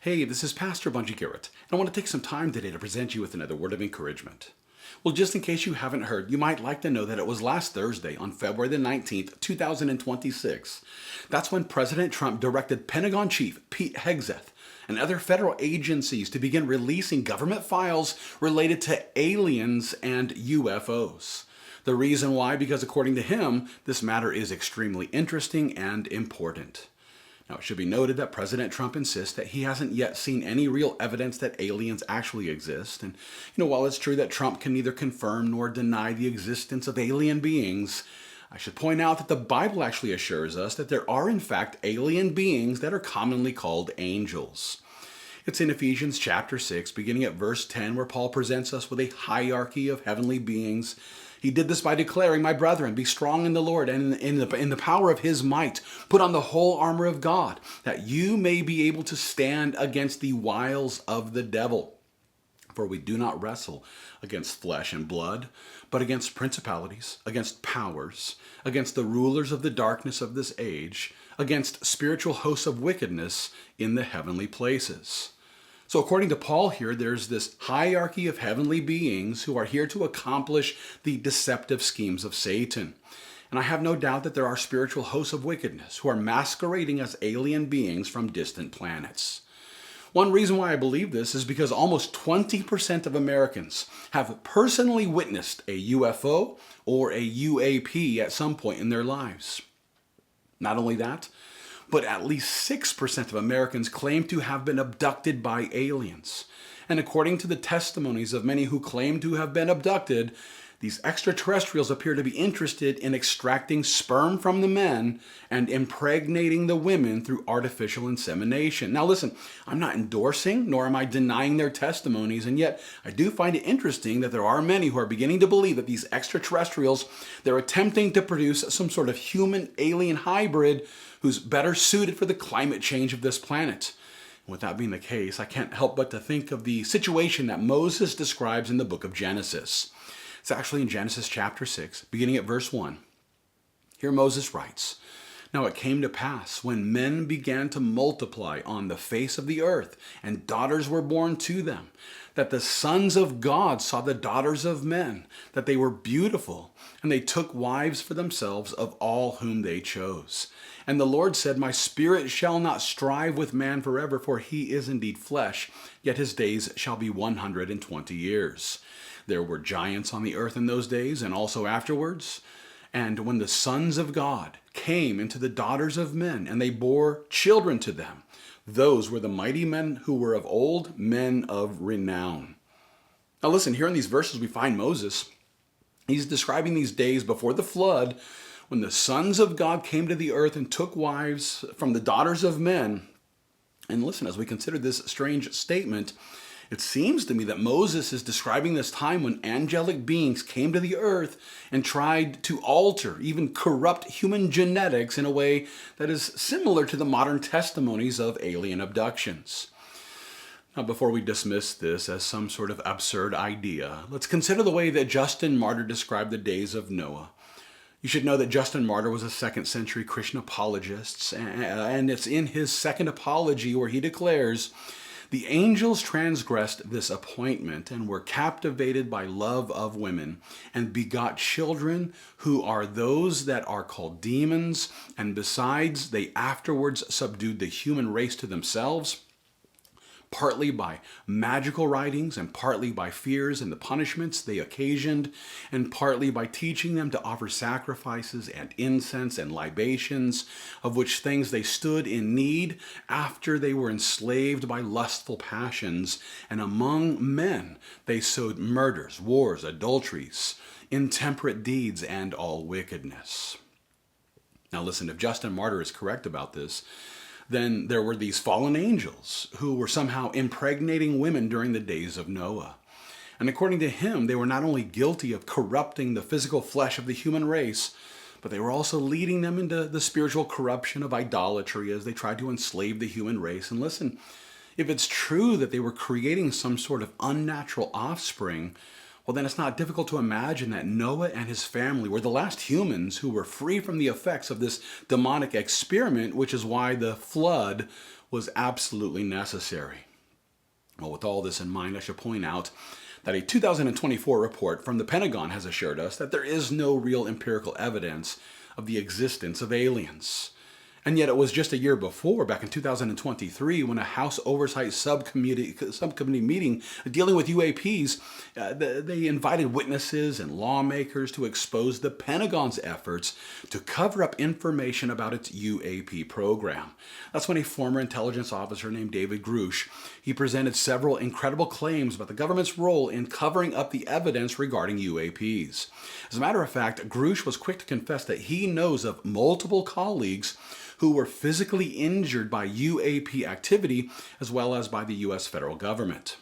Hey, this is Pastor Bunjee Garrett, and I want to take some time today to present you with another word of encouragement. Well, just in case you haven't heard, you might like to know that it was last Thursday, on February the 19th, 2026. That's when President Trump directed Pentagon Chief Pete Hegseth and other federal agencies to begin releasing government files related to aliens and UFOs. The reason why, because according to him, this matter is extremely interesting and important. Now, it should be noted that President Trump insists that he hasn't yet seen any real evidence that aliens actually exist. And, while it's true that Trump can neither confirm nor deny the existence of alien beings, I should point out that the Bible actually assures us that there are, in fact, alien beings that are commonly called angels. It's in Ephesians chapter 6, beginning at verse 10, where Paul presents us with a hierarchy of heavenly beings. He did this by declaring, "My brethren, be strong in the Lord and in the power of his might. Put on the whole armor of God, that you may be able to stand against the wiles of the devil. For we do not wrestle against flesh and blood, but against principalities, against powers, against the rulers of the darkness of this age, against spiritual hosts of wickedness in the heavenly places." So according to Paul here, there's this hierarchy of heavenly beings who are here to accomplish the deceptive schemes of Satan. And I have no doubt that there are spiritual hosts of wickedness who are masquerading as alien beings from distant planets. One reason why I believe this is because almost 20% of Americans have personally witnessed a UFO or a UAP at some point in their lives. Not only that, but at least 6% of Americans claim to have been abducted by aliens. And according to the testimonies of many who claim to have been abducted, these extraterrestrials appear to be interested in extracting sperm from the men and impregnating the women through artificial insemination. Now listen, I'm not endorsing nor am I denying their testimonies, and yet I do find it interesting that there are many who are beginning to believe that these extraterrestrials, they're attempting to produce some sort of human-alien hybrid who's better suited for the climate change of this planet. And with that being the case, I can't help but to think of the situation that Moses describes in the book of Genesis. It's actually in Genesis chapter 6, beginning at verse 1. Here Moses writes, "Now it came to pass, when men began to multiply on the face of the earth, and daughters were born to them, that the sons of God saw the daughters of men, that they were beautiful, and they took wives for themselves of all whom they chose. And the Lord said, My spirit shall not strive with man forever, for he is indeed flesh, yet his days shall be 120 years. There were giants on the earth in those days, and also afterwards. And when the sons of God came into the daughters of men, and they bore children to them, those were the mighty men who were of old, men of renown." Now listen, here in these verses we find Moses. He's describing these days before the flood, when the sons of God came to the earth and took wives from the daughters of men. And listen, as we consider this strange statement, it seems to me that Moses is describing this time when angelic beings came to the earth and tried to alter, even corrupt human genetics in a way that is similar to the modern testimonies of alien abductions. Now, before we dismiss this as some sort of absurd idea, let's consider the way that Justin Martyr described the days of Noah. You should know that Justin Martyr was a 2nd century Christian apologist, and it's in his second apology where he declares, "The angels transgressed this appointment and were captivated by love of women, and begot children who are those that are called demons, and besides they afterwards subdued the human race to themselves, partly by magical writings and partly by fears and the punishments they occasioned, and partly by teaching them to offer sacrifices and incense and libations, of which things they stood in need after they were enslaved by lustful passions. And among men they sowed murders, wars, adulteries, intemperate deeds, and all wickedness." Now listen, if Justin Martyr is correct about this, then there were these fallen angels who were somehow impregnating women during the days of Noah. And according to him, they were not only guilty of corrupting the physical flesh of the human race, but they were also leading them into the spiritual corruption of idolatry as they tried to enslave the human race. And listen, if it's true that they were creating some sort of unnatural offspring, well, then it's not difficult to imagine that Noah and his family were the last humans who were free from the effects of this demonic experiment, which is why the flood was absolutely necessary. Well, with all this in mind, I should point out that a 2024 report from the Pentagon has assured us that there is no real empirical evidence of the existence of aliens. And yet it was just a year before, back in 2023, when a House Oversight Subcommittee meeting dealing with UAPs, they invited witnesses and lawmakers to expose the Pentagon's efforts to cover up information about its UAP program. That's when a former intelligence officer named David Grush, he presented several incredible claims about the government's role in covering up the evidence regarding UAPs. As a matter of fact, Grush was quick to confess that he knows of multiple colleagues who were physically injured by UAP activity as well as by the U.S. federal government.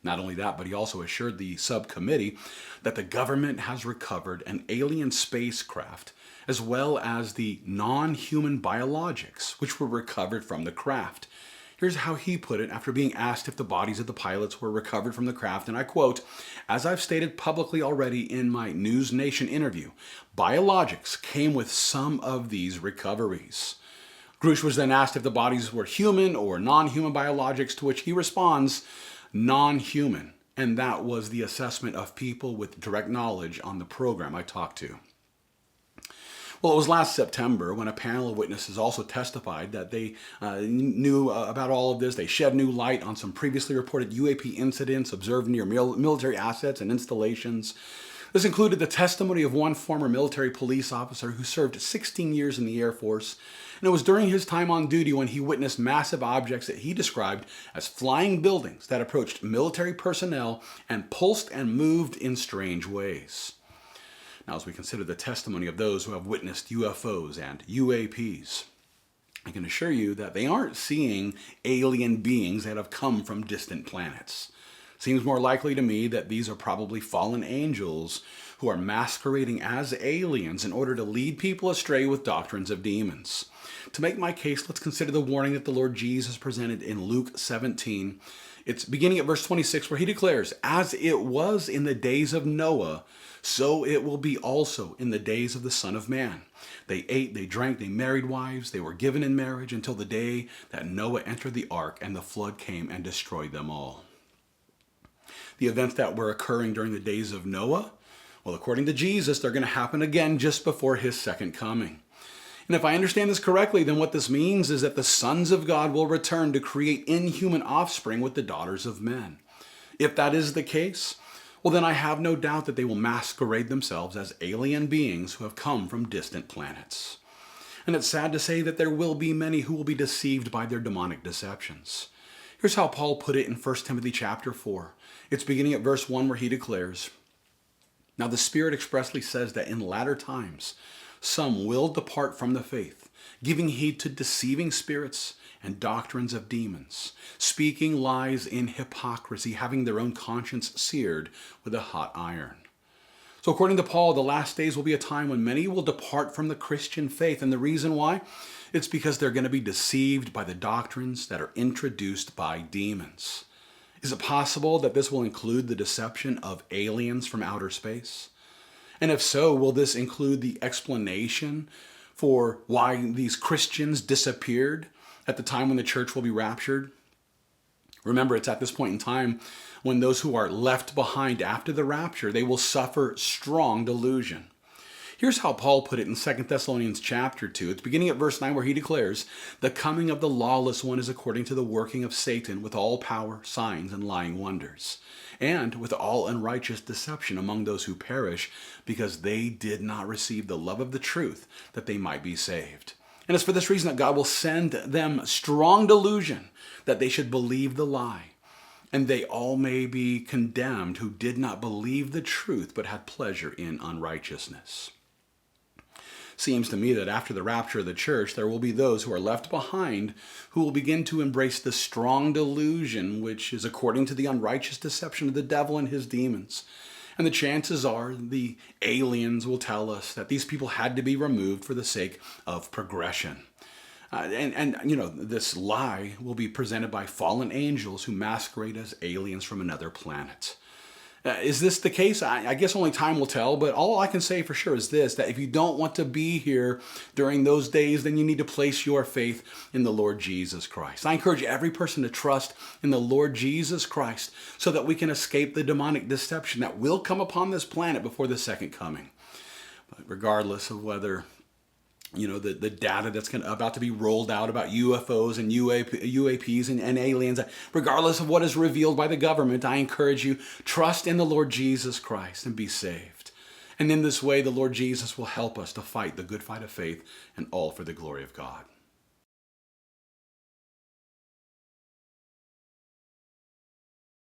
Not only that, but he also assured the subcommittee that the government has recovered an alien spacecraft as well as the non-human biologics which were recovered from the craft. Here's how he put it after being asked if the bodies of the pilots were recovered from the craft, and I quote, "As I've stated publicly already in my News Nation interview, biologics came with some of these recoveries." Grush was then asked if the bodies were human or non-human biologics, to which he responds, non-human. And that was the assessment of people with direct knowledge on the program I talked to. Well, it was last September when a panel of witnesses also testified that they knew about all of this. They shed new light on some previously reported UAP incidents observed near military assets and installations. This included the testimony of one former military police officer who served 16 years in the Air Force. And it was during his time on duty when he witnessed massive objects that he described as flying buildings that approached military personnel and pulsed and moved in strange ways. Now, as we consider the testimony of those who have witnessed UFOs and UAPs, I can assure you that they aren't seeing alien beings that have come from distant planets. Seems more likely to me that these are probably fallen angels who are masquerading as aliens in order to lead people astray with doctrines of demons. To make my case, let's consider the warning that the Lord Jesus presented in Luke 17. It's beginning at verse 26, where he declares, "As it was in the days of Noah, so it will be also in the days of the Son of Man. They ate, they drank, they married wives, they were given in marriage until the day that Noah entered the ark and the flood came and destroyed them all." The events that were occurring during the days of Noah, well, according to Jesus, they're going to happen again just before his second coming. And if I understand this correctly, then what this means is that the sons of God will return to create inhuman offspring with the daughters of men. If that is the case, well, then I have no doubt that they will masquerade themselves as alien beings who have come from distant planets. And it's sad to say that there will be many who will be deceived by their demonic deceptions. Here's how Paul put it in 1 Timothy chapter 4. It's beginning at verse 1 where he declares, "Now the Spirit expressly says that in latter times some will depart from the faith, giving heed to deceiving spirits and doctrines of demons, speaking lies in hypocrisy, having their own conscience seared with a hot iron." So according to Paul, the last days will be a time when many will depart from the Christian faith. And the reason why? It's because they're going to be deceived by the doctrines that are introduced by demons. Is it possible that this will include the deception of aliens from outer space? And if so, will this include the explanation for why these Christians disappeared at the time when the church will be raptured? Remember, it's at this point in time when those who are left behind after the rapture, they will suffer strong delusion. Here's how Paul put it in 2 Thessalonians chapter 2. It's beginning at verse 9 where he declares, "The coming of the lawless one is according to the working of Satan with all power, signs, and lying wonders, and with all unrighteous deception among those who perish, because they did not receive the love of the truth, that they might be saved. And it's for this reason that God will send them strong delusion, that they should believe the lie, and they all may be condemned who did not believe the truth, but had pleasure in unrighteousness." Seems to me that after the rapture of the church, there will be those who are left behind who will begin to embrace the strong delusion, which is according to the unrighteous deception of the devil and his demons. And the chances are the aliens will tell us that these people had to be removed for the sake of progression. This lie will be presented by fallen angels who masquerade as aliens from another planet. Is this the case? I guess only time will tell, but all I can say for sure is this, that if you don't want to be here during those days, then you need to place your faith in the Lord Jesus Christ. I encourage every person to trust in the Lord Jesus Christ so that we can escape the demonic deception that will come upon this planet before the second coming. But regardless of whether the data that's about to be rolled out about UFOs and UAPs and aliens, regardless of what is revealed by the government, I encourage you, trust in the Lord Jesus Christ and be saved. And in this way, the Lord Jesus will help us to fight the good fight of faith, and all for the glory of God.